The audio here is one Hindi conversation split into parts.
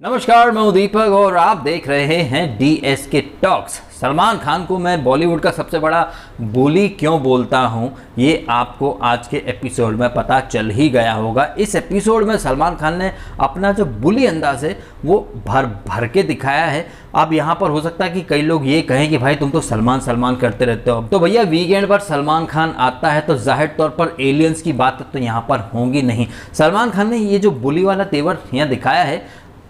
नमस्कार, मैं हूं दीपक और आप देख रहे हैं DSK टॉक्स। सलमान खान को मैं बॉलीवुड का सबसे बड़ा बुली क्यों बोलता हूं, ये आपको आज के एपिसोड में पता चल ही गया होगा। इस एपिसोड में सलमान खान ने अपना जो बुली अंदाज है वो भर भर के दिखाया है। अब यहाँ पर हो सकता है कि कई लोग ये कहें कि भाई तुम तो सलमान सलमान करते रहते हो। तो भैया वीकेंड पर सलमान खान आता है तो जाहिर तौर पर एलियंस की बात तो यहाँ पर होंगी नहीं। सलमान खान ने ये जो बुली वाला तेवर यहाँ दिखाया है,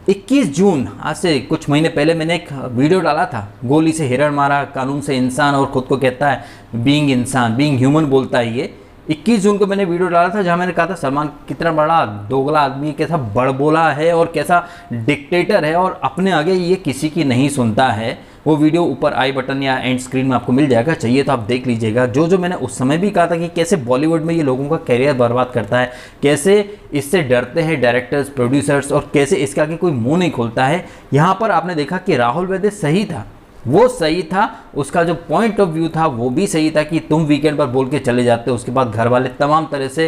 21 जून आज से कुछ महीने पहले मैंने एक वीडियो डाला था, गोली से हिरण मारा, कानून से इंसान, और खुद को कहता है बीइंग इंसान, बीइंग ह्यूमन बोलता है ये। 21 जून को मैंने वीडियो डाला था जहां मैंने कहा था सलमान कितना बड़ा दोगला आदमी, कैसा बड़बोला है और कैसा डिक्टेटर है और अपने आगे ये किसी की नहीं सुनता है। वो वीडियो ऊपर आई बटन या एंड स्क्रीन में आपको मिल जाएगा, चाहिए तो आप देख लीजिएगा। जो मैंने उस समय भी कहा था कि कैसे बॉलीवुड में ये लोगों का करियर बर्बाद करता है, कैसे इससे डरते हैं डायरेक्टर्स प्रोड्यूसर्स और कैसे इसके आगे कोई मुंह नहीं खोलता है। यहाँ पर आपने देखा कि राहुल वैद्य सही था, वो सही था, उसका जो पॉइंट ऑफ व्यू था वो भी सही था कि तुम वीकेंड पर बोल के चले जाते हो, उसके बाद घर वाले तमाम तरह से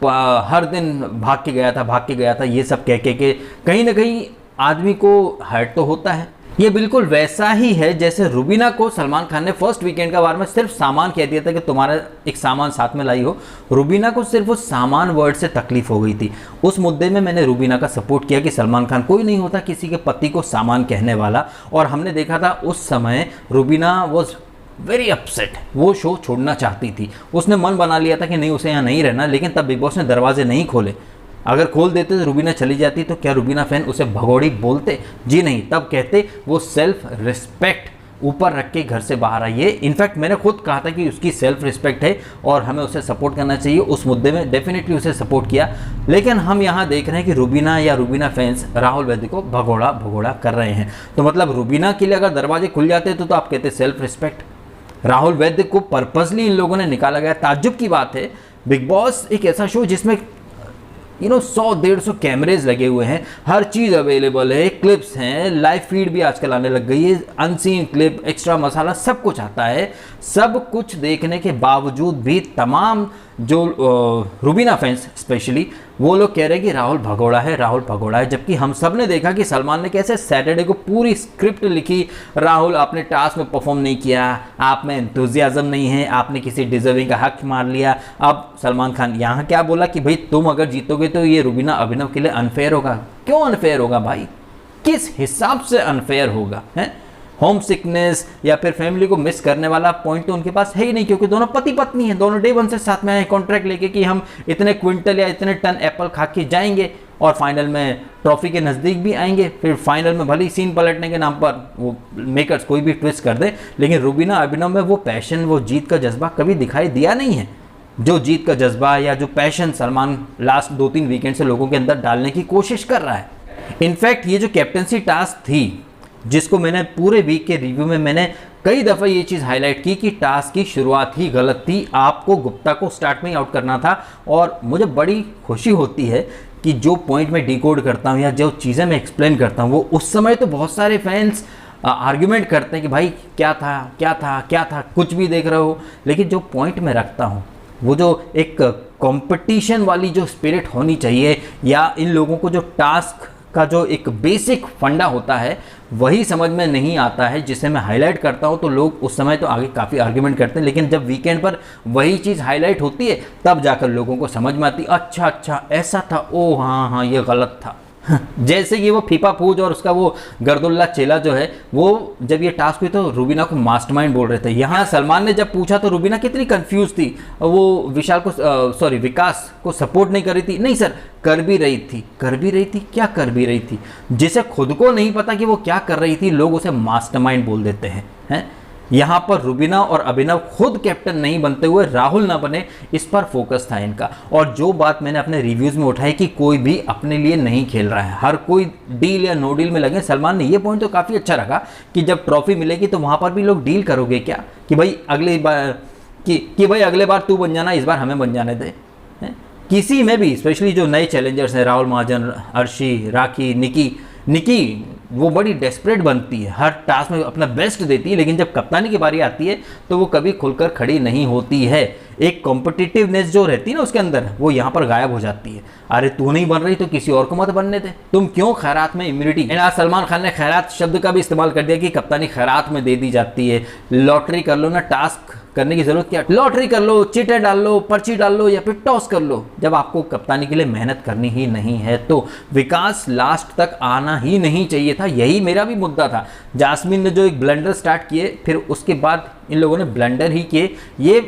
हर दिन भाग के गया था ये सब कह के कहीं ना कहीं आदमी को हर्ट तो होता है। ये बिल्कुल वैसा ही है जैसे रुबीना को सलमान खान ने फर्स्ट वीकेंड का बार में सिर्फ सामान कह दिया था कि तुम्हारा एक सामान साथ में लाई हो। रुबीना को सिर्फ उस सामान वर्ड से तकलीफ हो गई थी। उस मुद्दे में मैंने रुबीना का सपोर्ट किया कि सलमान खान कोई नहीं होता किसी के पति को सामान कहने वाला, और हमने देखा था उस समय रुबीना वॉज वेरी अपसेट, वो शो छोड़ना चाहती थी। उसने मन बना लिया था कि नहीं, उसे यहाँ नहीं रहना, लेकिन तब बिग बॉस ने दरवाजे नहीं खोले। अगर खोल देते तो रुबीना चली जाती, तो क्या रुबीना फैन उसे भगोड़ी बोलते? जी नहीं, तब कहते वो सेल्फ रिस्पेक्ट ऊपर रख के घर से बाहर आई है। इनफैक्ट मैंने खुद कहा था कि उसकी सेल्फ रिस्पेक्ट है और हमें उसे सपोर्ट करना चाहिए। उस मुद्दे में डेफिनेटली उसे सपोर्ट किया, लेकिन हम यहाँ देख रहे हैं कि रुबीना या रुबीना फैंस राहुल वैद्य को भगोड़ा कर रहे हैं। तो मतलब रुबीना के लिए अगर दरवाजे खुल जाते तो आप कहते सेल्फ रिस्पेक्ट। राहुल वैद्य को पर्पसली इन लोगों ने निकाला गया। ताज्जुब की बात है, बिग बॉस एक ऐसा शो जिसमें 100-150 कैमरेज लगे हुए हैं, हर चीज़ अवेलेबल है, क्लिप्स हैं, लाइव फीड भी आजकल आने लग गई है, अनसीन क्लिप, एक्स्ट्रा मसाला, सब कुछ आता है। सब कुछ देखने के बावजूद भी तमाम जो रुबीना फैंस स्पेशली वो लोग कह रहे हैं कि राहुल भगोड़ा है, जबकि हम सब ने देखा कि सलमान ने कैसे सैटरडे को पूरी स्क्रिप्ट लिखी। राहुल, आपने टास्क में परफॉर्म नहीं किया, आप में एंथुजियाज्म नहीं है, आपने किसी डिजर्विंग का हक मार लिया। अब सलमान खान यहाँ क्या बोला कि भाई तुम अगर जीतोगे तो ये रुबीना अभिनव के लिए अनफेयर होगा। क्यों अनफेयर होगा भाई? किस हिसाब से अनफेयर होगा? है होम सिकनेस या फिर फैमिली को मिस करने वाला पॉइंट तो उनके पास है ही नहीं, क्योंकि दोनों पति पत्नी हैं, दोनों डे वन से साथ में आए कॉन्ट्रैक्ट लेके कि हम इतने क्विंटल या इतने टन एप्पल खा के जाएंगे और फाइनल में ट्रॉफी के नज़दीक भी आएंगे। फिर फाइनल में भले ही सीन पलटने के नाम पर वो मेकर्स कोई भी ट्विस्ट कर दे, लेकिन रुबीना अभिनव में वो पैशन, वो जीत का जज्बा कभी दिखाई दिया नहीं है। जो जीत का जज्बा या जो पैशन सलमान लास्ट 2-3 वीकेंड से लोगों के अंदर डालने की कोशिश कर रहा है। इनफैक्ट ये जो कैप्टनसी टास्क थी, जिसको मैंने पूरे वीक के रिव्यू में मैंने कई दफ़ा ये चीज़ हाईलाइट की कि टास्क की शुरुआत ही गलत थी। आपको गुप्ता को स्टार्ट में ही आउट करना था, और मुझे बड़ी खुशी होती है कि जो पॉइंट मैं डिकोड करता हूँ या जो चीज़ें मैं एक्सप्लेन करता हूँ, वो उस समय तो बहुत सारे फैंस आर्ग्यूमेंट करते हैं कि भाई क्या था, कुछ भी देख रहे हो। लेकिन जो पॉइंट मैं रखता हूँ, वो जो एक कंपटीशन वाली जो स्पिरिट होनी चाहिए, या इन लोगों को जो टास्क का जो एक बेसिक फंडा होता है वही समझ में नहीं आता है, जिसे मैं हाईलाइट करता हूं तो लोग उस समय तो आगे काफ़ी आर्ग्यूमेंट करते हैं, लेकिन जब वीकेंड पर वही चीज़ हाईलाइट होती है तब जाकर लोगों को समझ में आती, अच्छा ऐसा था, ओ हाँ ये गलत था। जैसे कि वो फीफा फूज और उसका वो गर्दुल्ला चेला जो है, वो जब ये टास्क हुई तो रुबीना को मास्टरमाइंड बोल रहे थे। यहाँ सलमान ने जब पूछा तो रुबीना कितनी कंफ्यूज थी, वो विकास को सपोर्ट नहीं कर रही थी। नहीं सर, कर भी रही थी। क्या कर भी रही थी? जिसे खुद को नहीं पता कि वो क्या कर रही थी, लोग उसे मास्टरमाइंड बोल देते हैं। यहाँ पर रुबीना और अभिनव खुद कैप्टन नहीं बनते हुए राहुल ना बने, इस पर फोकस था इनका। और जो बात मैंने अपने रिव्यूज़ में उठाई कि कोई भी अपने लिए नहीं खेल रहा है, हर कोई डील या नो डील में लगे। सलमान ने ये पॉइंट तो काफ़ी अच्छा रखा कि जब ट्रॉफी मिलेगी तो वहाँ पर भी लोग डील करोगे क्या, कि भाई अगली बार कि भाई अगले बार तू बन जाना, इस बार हमें बन जाने दे। किसी में भी, स्पेशली जो नए चैलेंजर्स हैं, राहुल महाजन, अर्शी, राखी, निकी वो बड़ी डेस्परेट बनती है, हर टास्क में अपना बेस्ट देती है, लेकिन जब कप्तानी की बारी आती है तो वो कभी खुलकर खड़ी नहीं होती है। एक कॉम्पिटिटिवनेस जो रहती है ना उसके अंदर, वो यहाँ पर गायब हो जाती है। अरे तू नहीं बन रही तो किसी और को मत बनने दे, तुम क्यों खैरात में इम्यूनिटी। आज सलमान खान ने खैरात शब्द का भी इस्तेमाल कर दिया कि कप्तानी खैरात में दे दी जाती है। लॉटरी कर लो ना, टास्क करने की जरूरत क्या, लॉटरी कर लो, चिटे डाल लो, पर्ची डाल लो या फिर टॉस कर लो। जब आपको कप्तानी के लिए मेहनत करनी ही नहीं है तो विकास लास्ट तक आना ही नहीं चाहिए था। यही मेरा भी मुद्दा था। जास्मिन ने जो एक ब्लंडर स्टार्ट किए, फिर उसके बाद इन लोगों ने ब्लंडर ही किए। ये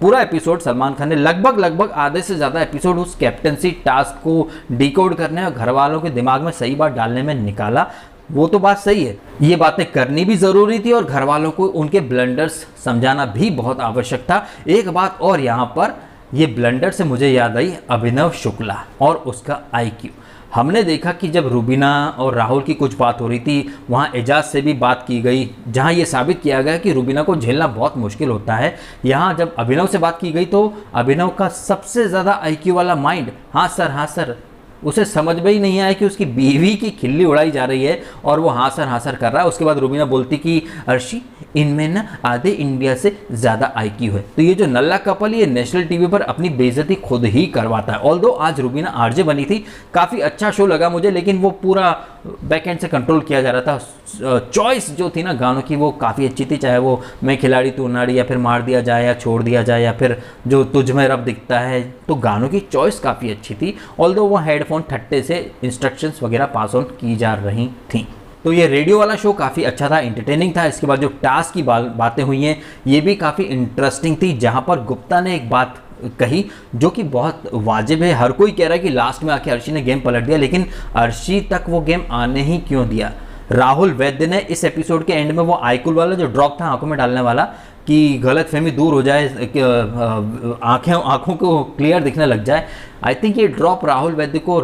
पूरा एपिसोड सलमान खान ने लगभग आधे से ज़्यादा एपिसोड उस कैप्टनसी टास्क को डिकोड करने और घर वालों के दिमाग में सही बात डालने में निकाला। वो तो बात सही है, ये बातें करनी भी ज़रूरी थी और घर वालों को उनके ब्लंडर्स समझाना भी बहुत आवश्यक था। एक बात और यहाँ पर, ये ब्लंडर से मुझे याद आई अभिनव शुक्ला और उसका IQ। हमने देखा कि जब रुबीना और राहुल की कुछ बात हो रही थी, वहाँ एजाज से भी बात की गई, जहाँ ये साबित किया गया कि रुबीना को झेलना बहुत मुश्किल होता है। यहाँ जब अभिनव से बात की गई तो अभिनव का सबसे ज़्यादा IQ वाला माइंड, हाँ सर, उसे समझ में ही नहीं आया कि उसकी बीवी की खिल्ली उड़ाई जा रही है और वो हाँ सर कर रहा है। उसके बाद रुबीना बोलती कि अर्शी, इनमें ना आधे इंडिया से ज़्यादा IQ है। तो ये जो नल्ला कपल, ये नेशनल टीवी पर अपनी बेइज्जती खुद ही करवाता है। ऑल्दो आज रुबीना RJ बनी थी, काफ़ी अच्छा शो लगा मुझे, लेकिन वो पूरा बैकएंड से कंट्रोल किया जा रहा था। चॉइस जो थी ना गानों की, वो काफ़ी अच्छी थी, चाहे वो मैं खिलाड़ी तू नाड़ी या फिर मार दिया जाए या छोड़ दिया जाए या फिर जो तुझ में रब दिखता है, तो गानों की चॉइस काफ़ी अच्छी थी। ऑल्दो वो हेडफोन ठट्टे से इंस्ट्रक्शंस वगैरह पास ऑन की जा रही थी। तो ये रेडियो वाला शो काफ़ी अच्छा था, इंटरटेनिंग था। इसके बाद जो टास्क की बातें हुई हैं ये भी काफ़ी इंटरेस्टिंग थी, जहाँ पर गुप्ता ने एक बात कही जो कि बहुत वाजिब है। हर कोई कह रहा है कि लास्ट में आके अर्शी ने गेम पलट दिया, लेकिन अर्शी तक वो गेम आने ही क्यों दिया। राहुल वैद्य ने इस एपिसोड के एंड में वो आईकुल वाला जो ड्रॉप था आंखों में डालने वाला कि गलतफहमी दूर हो जाए, आंखों को क्लियर दिखने लग जाए, आई थिंक ये ड्रॉप राहुल वैद्य को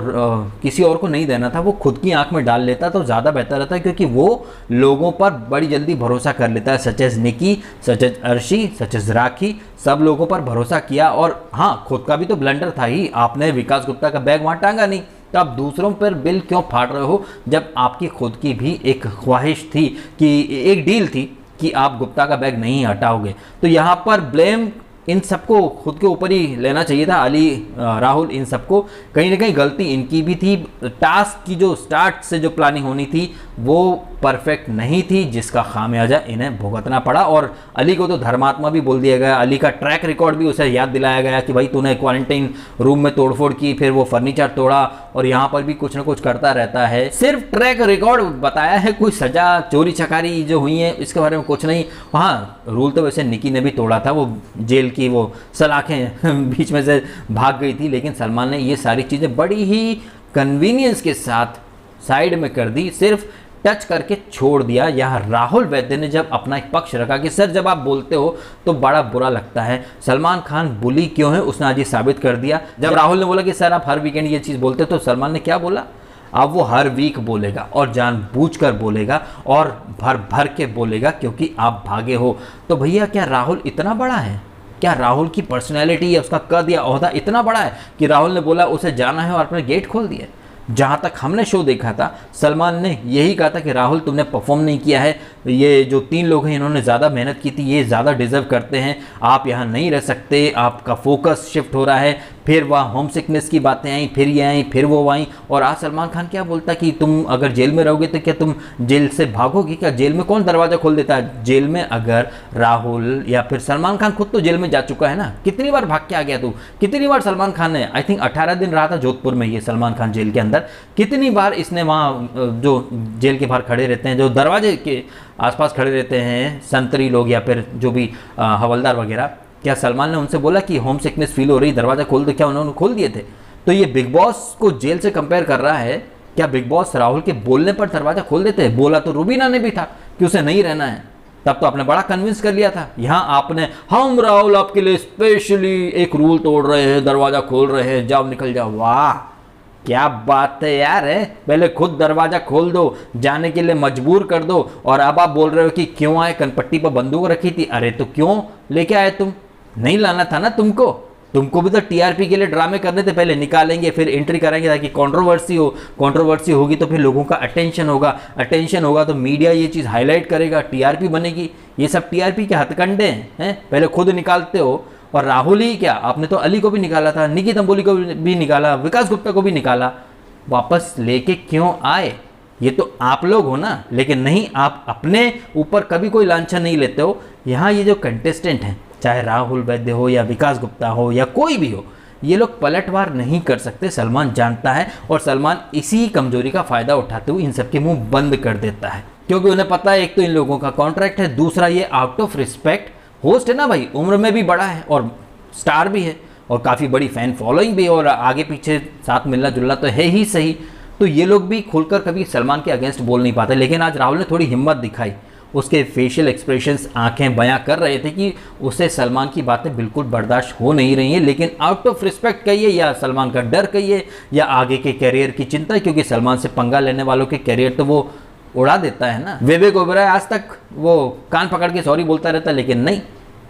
किसी और को नहीं देना था। वो खुद की आंख में डाल लेता तो ज़्यादा बेहतर रहता, क्योंकि वो लोगों पर बड़ी जल्दी भरोसा कर लेता है। Such as Nikki, such as Arshi, such as Rakhi, सब लोगों पर भरोसा किया। और हाँ, खुद का भी तो ब्लंडर था ही, आपने विकास गुप्ता का बैग वहाँ टांगा नहीं, तो आप दूसरों पर बिल क्यों फाड़ रहे हो, जब आपकी खुद की भी एक ख्वाहिश थी कि एक डील थी कि आप गुप्ता का बैग नहीं हटाओगे। तो यहाँ पर ब्लेम इन सबको खुद के ऊपर ही लेना चाहिए था। अली, राहुल, इन सबको कहीं ना कहीं गलती इनकी भी थी। टास्क की जो स्टार्ट से जो प्लानिंग होनी थी वो परफेक्ट नहीं थी, जिसका खामियाजा इन्हें भुगतना पड़ा। और अली को तो धर्मात्मा भी बोल दिया गया। अली का ट्रैक रिकॉर्ड भी उसे याद दिलाया गया कि भाई तूने क्वारंटाइन रूम में तोड़फोड़ की, फिर वो फर्नीचर तोड़ा और यहाँ पर भी कुछ ना कुछ करता रहता है। सिर्फ ट्रैक रिकॉर्ड बताया है, कोई सजा, चोरी चकारी जो हुई है इसके बारे में कुछ नहीं। हाँ, रूल तो वैसे निकी ने भी तोड़ा था, वो जेल की वो सलाखें बीच में से भाग गई थी, लेकिन सलमान ने ये सारी चीज़ें बड़ी ही कन्वीनियंस के साथ साइड में कर दी, सिर्फ टच करके छोड़ दिया। यहाँ राहुल वैद्य ने जब अपना एक पक्ष रखा कि सर जब आप बोलते हो तो बड़ा बुरा लगता है, सलमान खान बुली क्यों है, उसने आज ये साबित कर दिया। जब राहुल ने बोला कि सर आप हर वीकेंड ये चीज़ बोलते हो, तो सलमान ने क्या बोला, अब वो हर वीक बोलेगा और जानबूझकर बोलेगा और भर भर के बोलेगा क्योंकि आप भागे हो। तो भैया क्या राहुल इतना बड़ा है? क्या राहुल की पर्सनैलिटी या उसका कद या ओहदा इतना बड़ा है कि राहुल ने बोला उसे जाना है और अपने गेट खोल दिए? जहाँ तक हमने शो देखा था, सलमान ने यही कहा था कि राहुल तुमने परफॉर्म नहीं किया है, ये जो 3 लोग हैं इन्होंने ज़्यादा मेहनत की थी, ये ज़्यादा डिज़र्व करते हैं, आप यहाँ नहीं रह सकते, आपका फोकस शिफ्ट हो रहा है। फिर वह होम सिकनेस की बातें आई, फिर ये आई, फिर वो आई। और आज सलमान खान क्या बोलता कि तुम अगर जेल में रहोगे तो क्या तुम जेल से भागोगे? क्या जेल में कौन दरवाज़ा खोल देता है? जेल में अगर राहुल या फिर सलमान खान खुद तो जेल में जा चुका है ना, कितनी बार भाग के आ गया तू? कितनी बार सलमान खान ने, आई थिंक 18 दिन रहा था जोधपुर में ये सलमान खान जेल के अंदर, कितनी बार इसने वहाँ जो जेल के बाहर खड़े रहते हैं, जो दरवाजे के आसपास खड़े रहते हैं संतरी लोग या फिर जो भी हवलदार वगैरह, क्या सलमान ने उनसे बोला कि होम सिकनेस फील हो रही, दरवाज़ा खोल दो? क्या उन्होंने खोल दिए थे? तो ये बिग बॉस को जेल से कंपेयर कर रहा है। क्या बिग बॉस राहुल के बोलने पर दरवाज़ा खोल देते हैं? बोला तो रुबीना ने भी था कि उसे नहीं रहना है, तब तो आपने बड़ा कन्विंस कर लिया था। यहाँ आपने, हम राहुल आपके लिए स्पेशली एक रूल तोड़ रहे हैं, दरवाज़ा खोल रहे हैं, जाओ निकल जाओ। वाह क्या बात है यार, है पहले खुद दरवाज़ा खोल दो, जाने के लिए मजबूर कर दो, और अब आप बोल रहे हो कि क्यों आए, कनपट्टी पर बंदूक रखी थी। अरे तो क्यों लेके आए तुम? नहीं लाना था ना तुमको? तुमको भी तो टीआरपी के लिए ड्रामे करने थे, पहले निकालेंगे फिर एंट्री कराएंगे ताकि कंट्रोवर्सी हो, कंट्रोवर्सी होगी तो फिर लोगों का अटेंशन होगा, अटेंशन होगा तो मीडिया ये चीज़ हाईलाइट करेगा, टीआरपी बनेगी। ये सब टीआरपी के हथकंडे हैं, पहले खुद निकालते हो। और राहुल ही क्या, आपने तो अली को भी निकाला था, निकी तंबोली को भी निकाला, विकास गुप्ता को भी निकाला, वापस लेके क्यों आए? ये तो आप लोग हो ना, लेकिन नहीं, आप अपने ऊपर कभी कोई लांछन नहीं लेते हो। यहाँ ये जो कंटेस्टेंट हैं, चाहे राहुल वैद्य हो या विकास गुप्ता हो या कोई भी हो, ये लोग पलटवार नहीं कर सकते, सलमान जानता है। और सलमान इसी कमजोरी का फ़ायदा उठाते हुए इन सबके मुंह बंद कर देता है, क्योंकि उन्हें पता है एक तो इन लोगों का कॉन्ट्रैक्ट है, दूसरा ये आउट ऑफ रिस्पेक्ट, होस्ट है ना भाई, उम्र में भी बड़ा है और स्टार भी है और काफ़ी बड़ी फ़ैन फॉलोइंग भी है और आगे पीछे साथ मिलना जुलना तो है ही सही। तो ये लोग भी खुलकर कभी सलमान के अगेंस्ट बोल नहीं पाते। लेकिन आज राहुल ने थोड़ी हिम्मत दिखाई, उसके फेशियल एक्सप्रेशंस, आंखें बयां कर रहे थे कि उसे सलमान की बातें बिल्कुल बर्दाश्त हो नहीं रही हैं। लेकिन आउट ऑफ रिस्पेक्ट कहिए या सलमान का डर कहिए या आगे के कैरियर की चिंता, क्योंकि सलमान से पंगा लेने वालों के कैरियर तो वो उड़ा देता है ना। विवेक ओबेरॉय आज तक वो कान पकड़ के सॉरी बोलता रहता, लेकिन नहीं,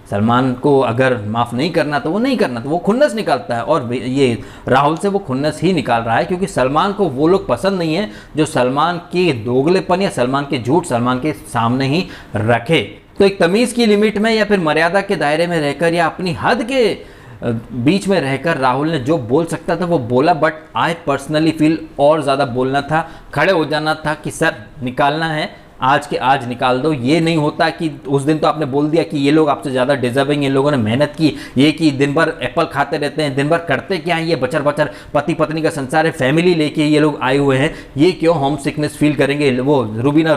सलमान को अगर माफ़ नहीं करना तो वो नहीं करना, तो वो खुन्नस निकालता है। और ये राहुल से वो खुन्नस ही निकाल रहा है, क्योंकि सलमान को वो लोग पसंद नहीं है जो सलमान के दोगलेपन या सलमान के झूठ सलमान के सामने ही रखे। तो एक तमीज़ की लिमिट में या फिर मर्यादा के दायरे में रहकर या अपनी हद के बीच में रहकर राहुल ने जो बोल सकता था वो बोला। बट आई पर्सनली फील और ज़्यादा बोलना था, खड़े हो जाना था कि सर निकालना है, आज के आज निकाल दो। ये नहीं होता कि उस दिन तो आपने बोल दिया कि ये लोग आपसे ज़्यादा डिजर्विंग, इन लोगों ने मेहनत की, ये कि दिन भर एप्पल खाते रहते हैं, दिन भर करते क्या है, ये बचर बचर पति पत्नी का संसार है, फैमिली लेके ये लोग आए हुए हैं, ये क्यों होम सिकनेस फील करेंगे। वो रुबीना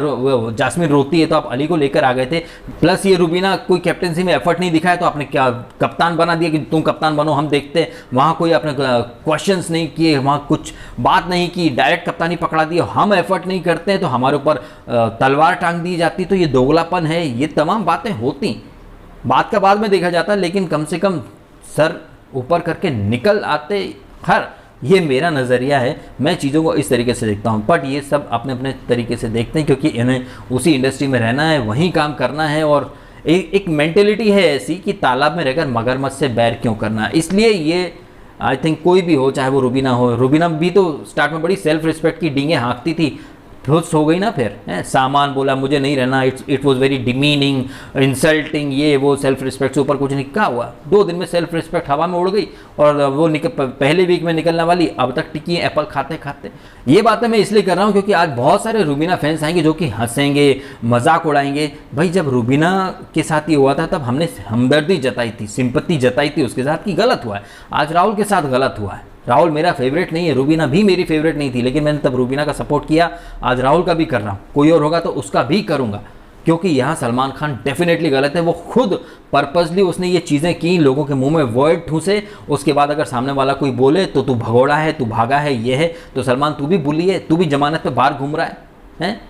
जास्मिन रोती है तो आप अली को लेकर आ गए थे, प्लस ये रुबीना कोई कैप्टनसी में एफर्ट नहीं दिखाया तो आपने क्या कप्तान बना दिया कि तुम कप्तान बनो, हम देखते हैं। वहाँ कोई आपने क्वेश्चंस नहीं किए, वहाँ कुछ बात नहीं की, डायरेक्ट कप्तानी पकड़ा दी। हम एफर्ट नहीं करते हैं तो हमारे ऊपर तलवार टांग दी जाती, तो ये दोगलापन है। ये तमाम बातें होती, बात का बाद में देखा जाता, लेकिन कम से कम सर ऊपर करके निकल आते। हर ये मेरा नज़रिया है, मैं चीज़ों को इस तरीके से देखता हूँ। बट ये सब अपने अपने तरीके से देखते हैं, क्योंकि इन्हें उसी इंडस्ट्री में रहना है, वहीं काम करना है। और एक मेंटेलिटी है ऐसी कि तालाब में रहकर मगरमच्छ से बैर क्यों करना। इसलिए ये आई थिंक कोई भी हो, चाहे वो रुबीना हो, रुबीना भी तो स्टार्ट में बड़ी सेल्फ रिस्पेक्ट की डींगे हाँकती थी, खुश हो गई ना फिर, सामान बोला मुझे नहीं रहना, it was very demeaning, insulting, ये वो, सेल्फ रिस्पेक्ट से ऊपर कुछ नहीं। क्या हुआ, 2 दिन में सेल्फ रिस्पेक्ट हवा में उड़ गई और वो पहले वीक में निकलने वाली अब तक टिकी है एप्पल खाते खाते। ये बातें मैं इसलिए कर रहा हूँ क्योंकि आज बहुत सारे रुबीना फैंस आएंगे जो कि हंसेंगे, मजाक उड़ाएंगे। भाई जब रुबीना के साथ ये हुआ था तब हमने हमदर्दी जताई थी, सिंपत्ति जताई थी उसके साथ कि गलत हुआ है। आज राहुल के साथ गलत हुआ है। राहुल मेरा फेवरेट नहीं है, रुबीना भी मेरी फेवरेट नहीं थी, लेकिन मैंने तब रुबीना का सपोर्ट किया, आज राहुल का भी कर रहा हूँ। कोई और होगा तो उसका भी करूँगा, क्योंकि यहाँ सलमान खान डेफिनेटली गलत है। वो खुद पर्पसली उसने ये चीज़ें की, लोगों के मुंह में वर्ड ठूसे, उसके बाद अगर सामने वाला कोई बोले तो तू भगोड़ा है, तू भागा है, ये है। तो सलमान तू भी बुली है, तू भी जमानत पे बाहर घूम रहा है?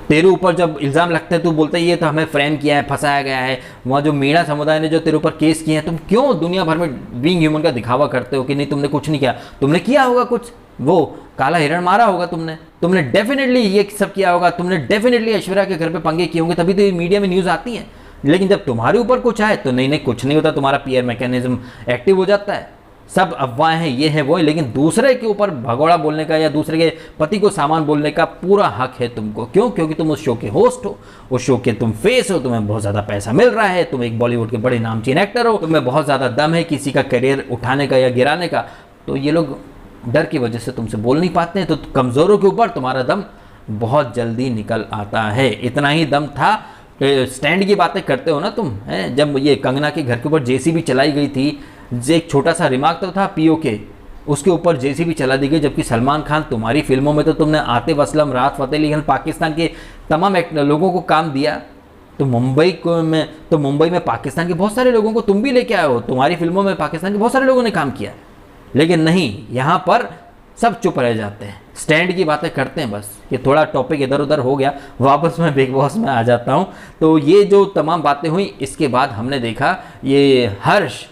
तेरे ऊपर जब इल्ज़ाम लगते हैं तू बोलता है ये तो हमें फ्रेम किया है, फंसाया गया है। वहाँ जो मीणा समुदाय ने जो तेरे ऊपर केस किए हैं, तुम क्यों दुनिया भर में बीइंग ह्यूमन का दिखावा करते हो कि नहीं तुमने कुछ नहीं किया? तुमने किया होगा कुछ, वो काला हिरण मारा होगा तुमने डेफिनेटली ये सब किया होगा, तुमने डेफिनेटली ऐश्वर्या के घर पे पंगे किए होंगे, तभी तो ये मीडिया में न्यूज़ आती है। लेकिन जब तुम्हारे ऊपर कुछ आए तो नहीं कुछ नहीं होता, तुम्हारा पीआर मैकेनिज्म एक्टिव हो जाता है, सब अफवाहें हैं, ये है वो है। लेकिन दूसरे के ऊपर भगोड़ा बोलने का या दूसरे के पति को सामान बोलने का पूरा हक है तुमको। क्यों? क्योंकि तुम उस शो के होस्ट हो, उस शो के तुम फेस हो, तुम्हें बहुत ज़्यादा पैसा मिल रहा है, तुम एक बॉलीवुड के बड़े नामचीन एक्टर हो, तुम्हें बहुत ज़्यादा दम है किसी का करियर उठाने का या गिराने का। तो ये लोग डर की वजह से तुमसे बोल नहीं पाते हैं। तो कमज़ोरों के ऊपर तुम्हारा दम बहुत जल्दी निकल आता है। इतना ही दम था, स्टैंड की बातें करते हो ना तुम, हैं? जब ये कंगना के घर के ऊपर जेसीबी चलाई गई थी, एक छोटा सा रिमार्क तो था पीओके, उसके ऊपर जेसीबी चला दी गई। जबकि सलमान खान तुम्हारी फिल्मों में तो तुमने आतिफ असलम, राहत फ़तेह अली खान, पाकिस्तान के तमाम लोगों को काम दिया। तो मुंबई में पाकिस्तान के बहुत सारे लोगों को तुम भी लेके आए हो, तुम्हारी फिल्मों में पाकिस्तान के बहुत सारे लोगों ने काम किया। लेकिन नहीं, यहाँ पर सब चुप रह जाते हैं, स्टैंड की बातें करते हैं बस। ये थोड़ा टॉपिक इधर उधर हो गया, वापस मैं बिग बॉस में आ जाता हूँ। तो ये जो तमाम बातें हुई, इसके बाद हमने देखा ये हर्ष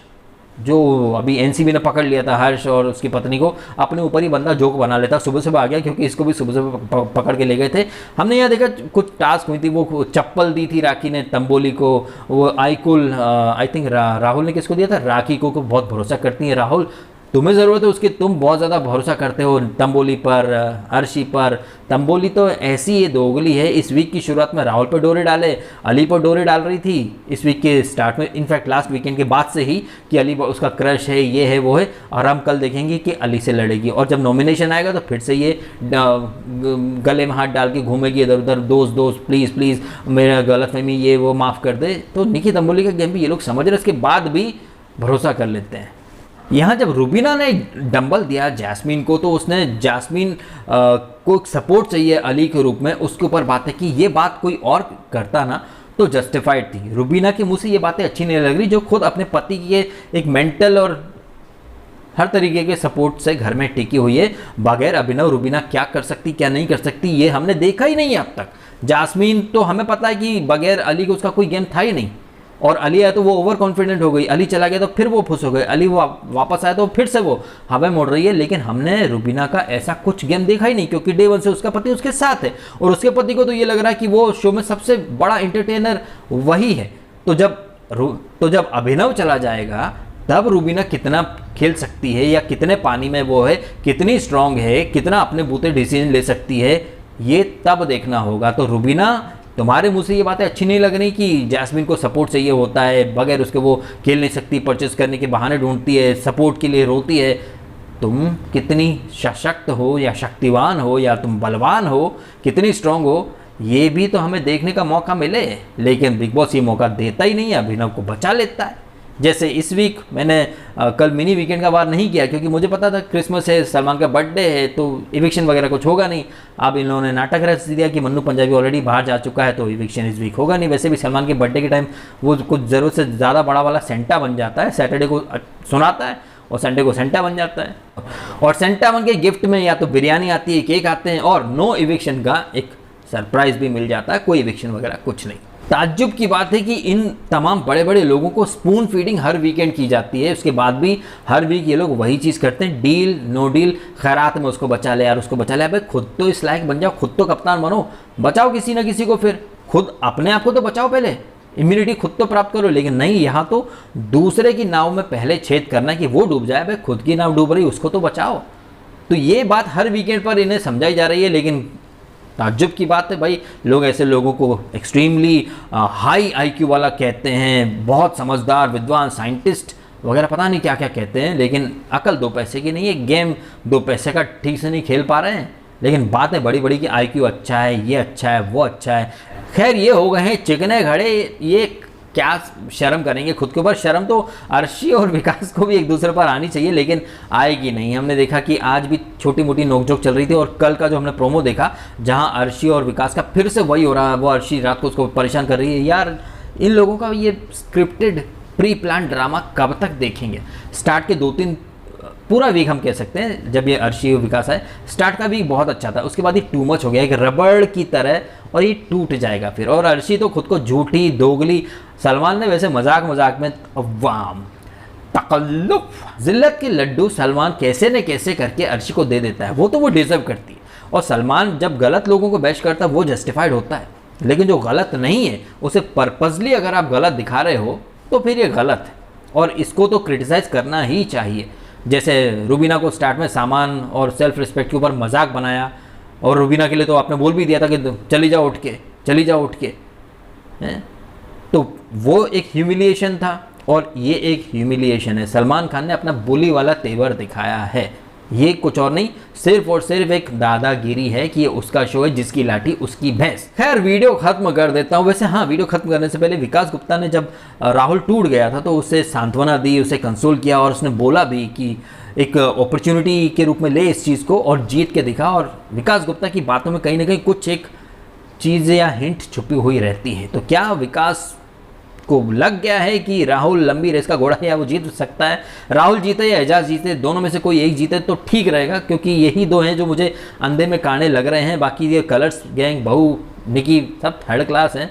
जो अभी एनसीबी ने पकड़ लिया था हर्ष और उसकी पत्नी को, अपने ऊपर ही बंदा जोक बना लेता, सुबह सुबह आ गया क्योंकि इसको भी सुबह सुबह पकड़ के ले गए थे। हमने यहाँ देखा कुछ टास्क हुई थी, वो चप्पल दी थी राखी ने तंबोली को, वो आई थिंक राहुल ने किसको दिया था, राखी को बहुत भरोसा करती है राहुल, तुम्हें ज़रूरत है उसकी, तुम बहुत ज़्यादा भरोसा करते हो तंबोली पर, अर्शी पर। तंबोली तो ऐसी ये दोगली है, इस वीक की शुरुआत में राहुल पर डोरे डाले, अली पर डोरे डाल रही थी इस वीक के स्टार्ट में, इनफैक्ट लास्ट वीकेंड के बाद से ही कि अली उसका क्रश है, ये है वो है, और हम कल देखेंगे कि अली से लड़ेगी, और जब नॉमिनेशन आएगा तो फिर से ये गले में हाथ डाल के घूमेगी इधर उधर, दोस्त दोस्त प्लीज़ प्लीज़ मेरा गलतफहमी ये वो माफ़ कर दे। तो निकी तंबोली का गेम भी ये लोग समझ रहे, इसके बाद भी भरोसा कर लेते हैं। यहाँ जब रुबीना ने डंबल दिया जैस्मीन को, तो उसने जैस्मीन को सपोर्ट चाहिए अली के रूप में, उसके ऊपर बात है कि ये बात कोई और करता ना तो जस्टिफाइड थी। रुबीना के मुंह से ये बातें अच्छी नहीं लग रही, जो खुद अपने पति के एक मेंटल और हर तरीके के सपोर्ट से घर में टिकी हुई है। बगैर अभिनव रुबीना क्या कर सकती क्या नहीं कर सकती ये हमने देखा ही नहीं है अब तक। जैस्मीन तो हमें पता है कि बगैर अली को उसका कोई गेम था ही नहीं, और अली आया तो वो ओवर कॉन्फिडेंट हो गई, अली चला गया तो फिर वो खुश हो गए, अली वो वापस आया तो फिर से वो हवा मोड़ रही है। लेकिन हमने रुबीना का ऐसा कुछ गेम देखा ही नहीं, क्योंकि डे वन से उसका पति उसके साथ है, और उसके पति को तो ये लग रहा है कि वो शो में सबसे बड़ा एंटरटेनर वही है। तो जब अभिनव चला जाएगा तब रुबीना कितना खेल सकती है, या कितने पानी में वो है, कितनी स्ट्रांग है, कितना अपने बूते डिसीजन ले सकती है, ये तब देखना होगा। तो रुबीना, तुम्हारे मुंह से ये बातें अच्छी नहीं लग रही कि जैस्मीन को सपोर्ट चाहिए होता है, बगैर उसके वो खेल नहीं सकती, परचेस करने के बहाने ढूंढती है, सपोर्ट के लिए रोती है। तुम कितनी सशक्त हो या शक्तिवान हो, या तुम बलवान हो, कितनी स्ट्रांग हो, ये भी तो हमें देखने का मौका मिले। लेकिन बिग बॉस ये मौका देता ही नहीं है, अभिनव को बचा लेता है। जैसे इस वीक मैंने कल मिनी वीकेंड का वार नहीं किया, क्योंकि मुझे पता था क्रिसमस है, सलमान का बर्थडे है, तो इविक्शन वगैरह कुछ होगा नहीं। अब इन लोगों ने नाटक रच दिया कि मन्नू पंजाबी ऑलरेडी बाहर जा चुका है, तो इविक्शन इस वीक होगा नहीं। वैसे भी सलमान के बर्थडे के टाइम वो कुछ ज़रूरत से ज़्यादा बड़ा वाला सेंटा बन जाता है, सैटरडे को सुनाता है और संडे को सेंटा बन जाता है, और सेंटा बन के गिफ्ट में या तो बिरयानी आती है, केक आते हैं, और नो इविक्शन का एक सरप्राइज भी मिल जाता है, कोई इविक्शन वगैरह कुछ नहीं। ताज्जुब की बात है कि इन तमाम बड़े बड़े लोगों को स्पून फीडिंग हर वीकेंड की जाती है, उसके बाद भी हर वीक ये लोग वही चीज़ करते हैं, डील नो डील, खैरात में उसको बचा ले यार, उसको बचा ले। भाई खुद तो इस लायक बन जाओ, खुद तो कप्तान बनो, बचाओ किसी ना किसी को, फिर खुद अपने आप को तो बचाओ, पहले इम्यूनिटी खुद तो प्राप्त करो। लेकिन नहीं, यहाँ तो दूसरे की नाव में पहले छेद करना कि वो डूब जाए, भाई खुद की नाव डूब रही उसको तो बचाओ। तो ये बात हर वीकेंड पर इन्हें समझाई जा रही है। लेकिन ताज्जुब की बात है भाई, लोग ऐसे लोगों को एक्सट्रीमली हाई आईक्यू वाला कहते हैं, बहुत समझदार, विद्वान, साइंटिस्ट वगैरह, पता नहीं क्या क्या कहते हैं, लेकिन अकल दो पैसे की नहीं है, गेम दो पैसे का ठीक से नहीं खेल पा रहे हैं। लेकिन बातें बड़ी बड़ी कि आईक्यू अच्छा है, ये अच्छा है, वो अच्छा है। खैर, ये हो गए हैं चिकने घड़े, ये क्या शर्म करेंगे खुद के ऊपर। शर्म तो अर्शी और विकास को भी एक दूसरे पर आनी चाहिए, लेकिन आएगी नहीं। हमने देखा कि आज भी छोटी मोटी नोकझोंक चल रही थी, और कल का जो हमने प्रोमो देखा जहां अर्शी और विकास का फिर से वही हो रहा है, वो अर्शी रात को उसको परेशान कर रही है। यार इन लोगों का ये स्क्रिप्टेड प्री प्लान ड्रामा कब तक देखेंगे। स्टार्ट के 2-3 पूरा वीक हम कह सकते हैं, जब ये अर्शी और विकास आए, स्टार्ट का वीक बहुत अच्छा था, उसके बाद ये टू मच हो गया, एक रबड़ की तरह, और ये टूट जाएगा फिर। और अर्शी तो खुद को झूठी दोगली, सलमान ने वैसे मजाक में अवाम तकल्लुफ जिल्लत के लड्डू सलमान कैसे न कैसे करके अर्शी को दे देता है, वो तो वो डिजर्व करती है। और सलमान जब गलत लोगों को बैश करता है वो जस्टिफाइड होता है, लेकिन जो गलत नहीं है उसे पर्पसली अगर आप गलत दिखा रहे हो तो फिर ये गलत है, और इसको तो क्रिटिसाइज़ करना ही चाहिए। जैसे रुबीना को स्टार्ट में सामान और सेल्फ रिस्पेक्ट के ऊपर मजाक बनाया, और रुबीना के लिए तो आपने बोल भी दिया था कि चली जाओ उठ के, हैं? तो वो एक ह्यूमिलिएशन था, और ये एक ह्यूमिलिएशन है। सलमान खान ने अपना बुली वाला तेवर दिखाया है, ये कुछ और नहीं, सिर्फ और सिर्फ एक दादागिरी है कि ये उसका शो है, जिसकी लाठी उसकी भैंस। खैर, वीडियो खत्म कर देता हूँ। वैसे हाँ, वीडियो खत्म करने से पहले विकास गुप्ता ने जब राहुल टूट गया था तो उसे सांत्वना दी, उसे कंसोल किया, और उसने बोला भी कि एक अपॉर्चुनिटी के रूप में ले इस चीज़ को और जीत के दिखा। और विकास गुप्ता की बातों में कहीं ना कहीं कुछ एक चीज़ या हिंट छुपी हुई रहती है। तो क्या विकास को लग गया है कि राहुल लंबी रेस का घोड़ा है, या वो जीत सकता है? राहुल जीते या एजाज जीते, दोनों में से कोई एक जीते तो ठीक रहेगा, क्योंकि यही दो हैं जो मुझे अंधे में कांटे लग रहे हैं। बाकी ये कलर्स गैंग, बहू, निकी सब थर्ड क्लास हैं,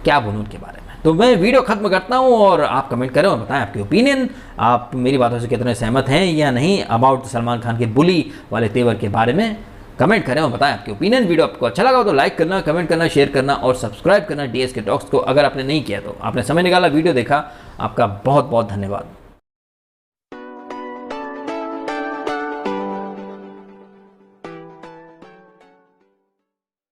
क्या बोलूं उनके बारे में। तो मैं वीडियो खत्म करता हूँ और आप कमेंट करें और बताएं आपकी ओपिनियन, आप मेरी बातों से कितने सहमत हैं या नहीं अबाउट सलमान खान के बुली वाले तेवर के बारे में। कमेंट करें और बताएं आपकी ओपिनियन। वीडियो आपको अच्छा लगा हो तो लाइक करना, कमेंट करना, शेयर करना और सब्सक्राइब करना DSK टॉक्स को अगर आपने नहीं किया तो। आपने समय निकाला, वीडियो देखा, आपका बहुत बहुत धन्यवाद।